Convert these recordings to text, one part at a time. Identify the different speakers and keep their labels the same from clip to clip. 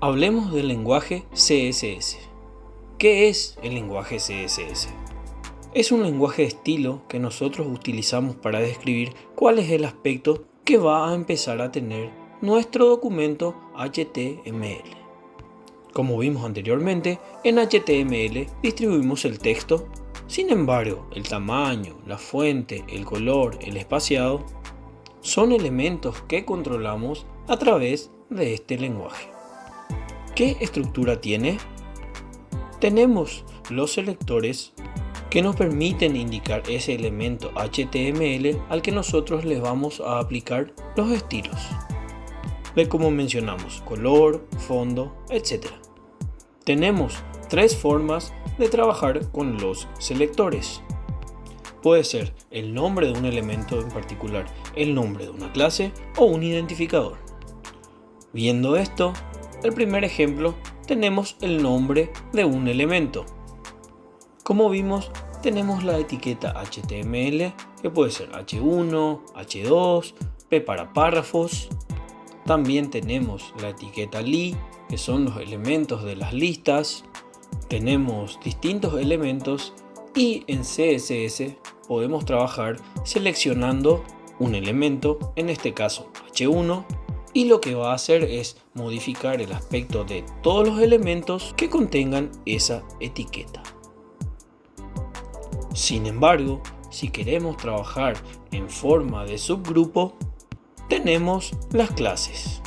Speaker 1: Hablemos del lenguaje CSS. ¿Qué es el lenguaje CSS? Es un lenguaje de estilo que nosotros utilizamos para describir cuál es el aspecto que va a empezar a tener nuestro documento HTML. Como vimos anteriormente, en HTML distribuimos el texto. Sin embargo, el tamaño, la fuente, el color, el espaciado son elementos que controlamos a través de este lenguaje. ¿Qué estructura tiene? Tenemos los selectores que nos permiten indicar ese elemento HTML al que nosotros le vamos a aplicar los estilos, de como mencionamos, color, fondo, etc. Tenemos tres formas de trabajar con los selectores. Puede ser el nombre de un elemento en particular, el nombre de una clase o un identificador. Viendo esto, el primer ejemplo, tenemos el nombre de un elemento. Como vimos, tenemos la etiqueta HTML, que puede ser H1, H2, P para párrafos. También tenemos la etiqueta li, que son los elementos de las listas. Tenemos distintos elementos y en CSS podemos trabajar seleccionando un elemento, en este caso H1, y lo que va a hacer es modificar el aspecto de todos los elementos que contengan esa etiqueta. Sin embargo, si queremos trabajar en forma de subgrupo, tenemos las clases.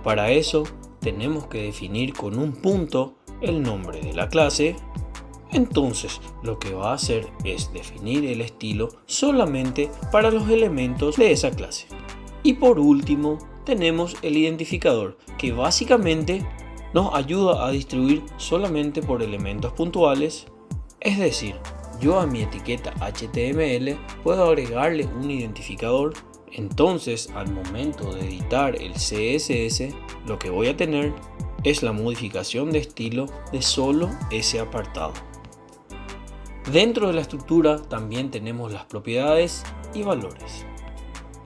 Speaker 1: Para eso tenemos que definir con un punto el nombre de la clase. Entonces lo que va a hacer es definir el estilo solamente para los elementos de esa clase. Y por último tenemos el identificador, que básicamente nos ayuda a distribuir solamente por elementos puntuales. Es decir, yo a mi etiqueta HTML puedo agregarle un identificador. Entonces al momento de editar el CSS, lo que voy a tener es la modificación de estilo de solo ese apartado. Dentro de la estructura también tenemos las propiedades y valores.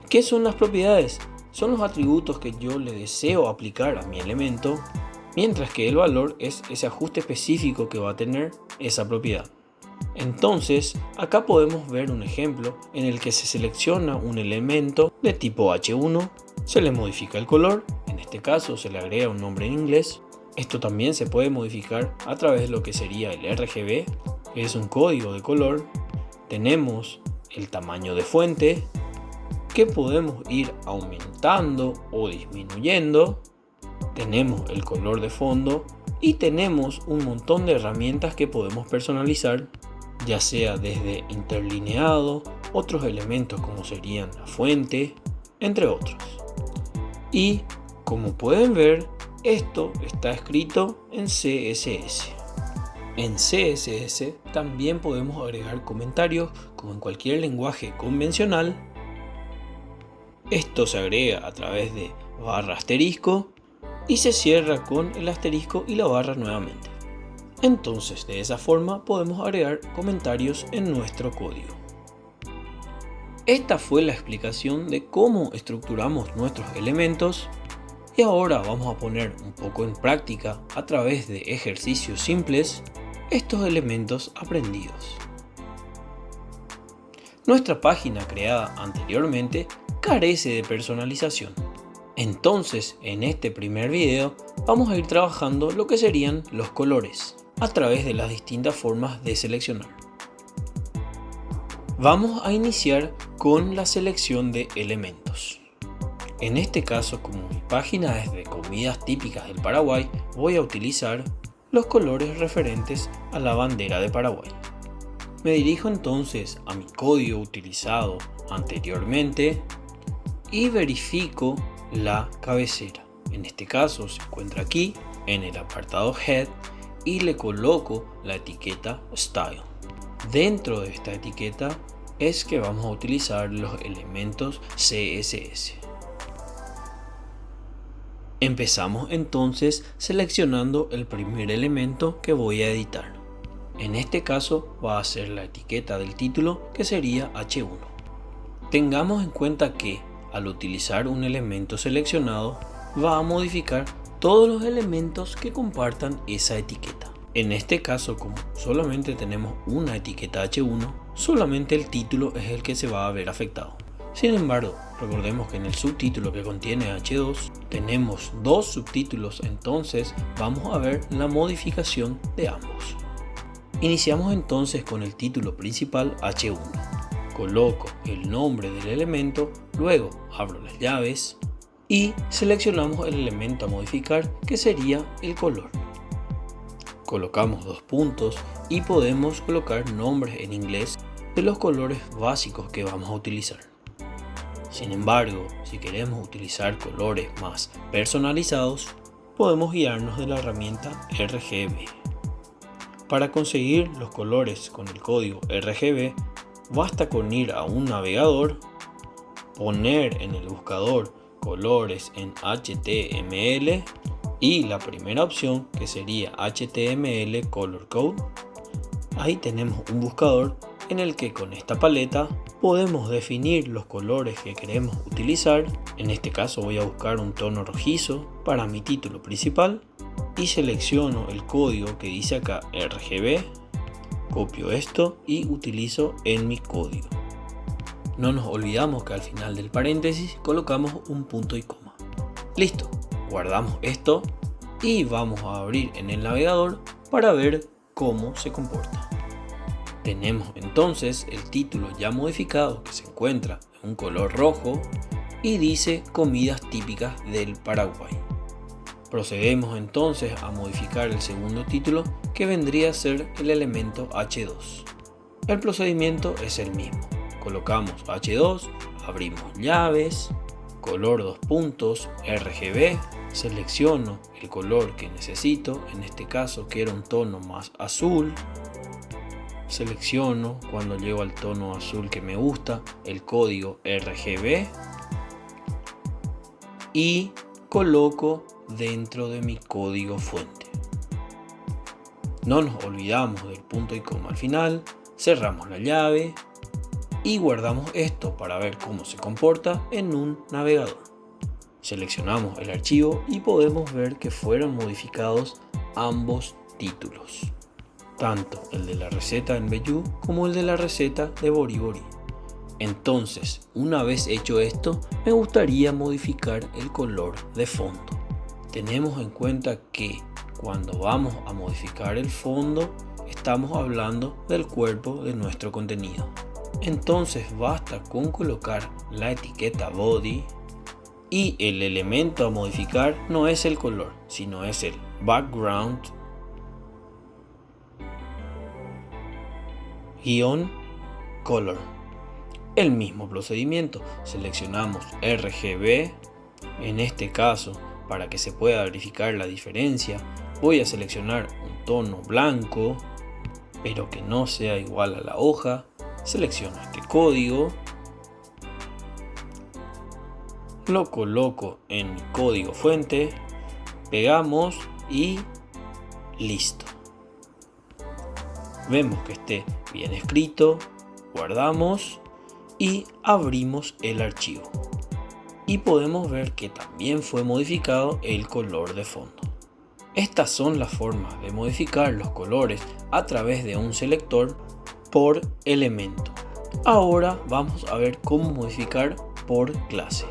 Speaker 1: ¿Qué son las propiedades? Son los atributos que yo le deseo aplicar a mi elemento, mientras que el valor es ese ajuste específico que va a tener esa propiedad. Entonces, acá podemos ver un ejemplo en el que se selecciona un elemento de tipo H1, se le modifica el color, en este caso se le agrega un nombre en inglés. Esto también se puede modificar a través de lo que sería el RGB, que es un código de color. Tenemos el tamaño de fuente, que podemos ir aumentando o disminuyendo. Tenemos el color de fondo y tenemos un montón de herramientas que podemos personalizar, ya sea desde interlineado, otros elementos como serían la fuente, entre otros. Y como pueden ver, esto está escrito en CSS. En CSS también podemos agregar comentarios como en cualquier lenguaje convencional. Esto se agrega a través de barra asterisco y se cierra con el asterisco y la barra nuevamente. Entonces, de esa forma podemos agregar comentarios en nuestro código. Esta fue la explicación de cómo estructuramos nuestros elementos y ahora vamos a poner un poco en práctica a través de ejercicios simples estos elementos aprendidos. Nuestra página creada anteriormente carece de personalización. Entonces, en este primer video vamos a ir trabajando lo que serían los colores a través de las distintas formas de seleccionar. Vamos a iniciar con la selección de elementos. En este caso, como mi página es de comidas típicas del Paraguay, voy a utilizar los colores referentes a la bandera de Paraguay. Me dirijo entonces a mi código utilizado anteriormente y verifico la cabecera. En este caso se encuentra aquí en el apartado Head y le coloco la etiqueta Style. Dentro de esta etiqueta es que vamos a utilizar los elementos CSS. Empezamos entonces seleccionando el primer elemento que voy a editar. En este caso va a ser la etiqueta del título, que sería H1. Tengamos en cuenta que al utilizar un elemento seleccionado va a modificar todos los elementos que compartan esa etiqueta. En este caso, como solamente tenemos una etiqueta H1, solamente el título es el que se va a ver afectado. Sin embargo, recordemos que en el subtítulo que contiene H2 tenemos dos subtítulos, entonces vamos a ver la modificación de ambos. Iniciamos entonces con el título principal H1. Coloco el nombre del elemento, luego abro las llaves y seleccionamos el elemento a modificar, que sería el color. Colocamos dos puntos y podemos colocar nombres en inglés de los colores básicos que vamos a utilizar. Sin embargo, si queremos utilizar colores más personalizados, podemos guiarnos de la herramienta RGB. Para conseguir los colores con el código RGB, basta con ir a un navegador, poner en el buscador colores en HTML y la primera opción, que sería HTML Color Code. Ahí tenemos un buscador en el que con esta paleta podemos definir los colores que queremos utilizar. En este caso voy a buscar un tono rojizo para mi título principal y selecciono el código que dice acá RGB, copio esto y utilizo en mi código. No nos olvidamos que al final del paréntesis colocamos un punto y coma. Listo, guardamos esto y vamos a abrir en el navegador para ver cómo se comporta. Tenemos entonces el título ya modificado, que se encuentra en un color rojo y dice comidas típicas del Paraguay. Procedemos entonces a modificar el segundo título, que vendría a ser el elemento H2. El procedimiento es el mismo. Colocamos H2, abrimos llaves, color dos puntos, RGB, selecciono el color que necesito, en este caso quiero un tono más azul. Selecciono, cuando llego al tono azul que me gusta, el código RGB y coloco dentro de mi código fuente. No nos olvidamos del punto y coma al final, cerramos la llave y guardamos esto para ver cómo se comporta en un navegador. Seleccionamos el archivo y podemos ver que fueron modificados ambos títulos, tanto el de la receta en Bellú como el de la receta de Bori Bori. Entonces, una vez hecho esto, me gustaría modificar el color de fondo. Tenemos en cuenta que cuando vamos a modificar el fondo, estamos hablando del cuerpo de nuestro contenido. Entonces basta con colocar la etiqueta body y el elemento a modificar no es el color, sino es el background color. El mismo procedimiento, seleccionamos RGB, en este caso para que se pueda verificar la diferencia voy a seleccionar un tono blanco pero que no sea igual a la hoja. Selecciono este código, lo coloco en mi código fuente, pegamos y listo. Vemos que esté bien escrito, guardamos y abrimos el archivo. Y podemos ver que también fue modificado el color de fondo. Estas son las formas de modificar los colores a través de un selector por elemento. Ahora vamos a ver cómo modificar por clase.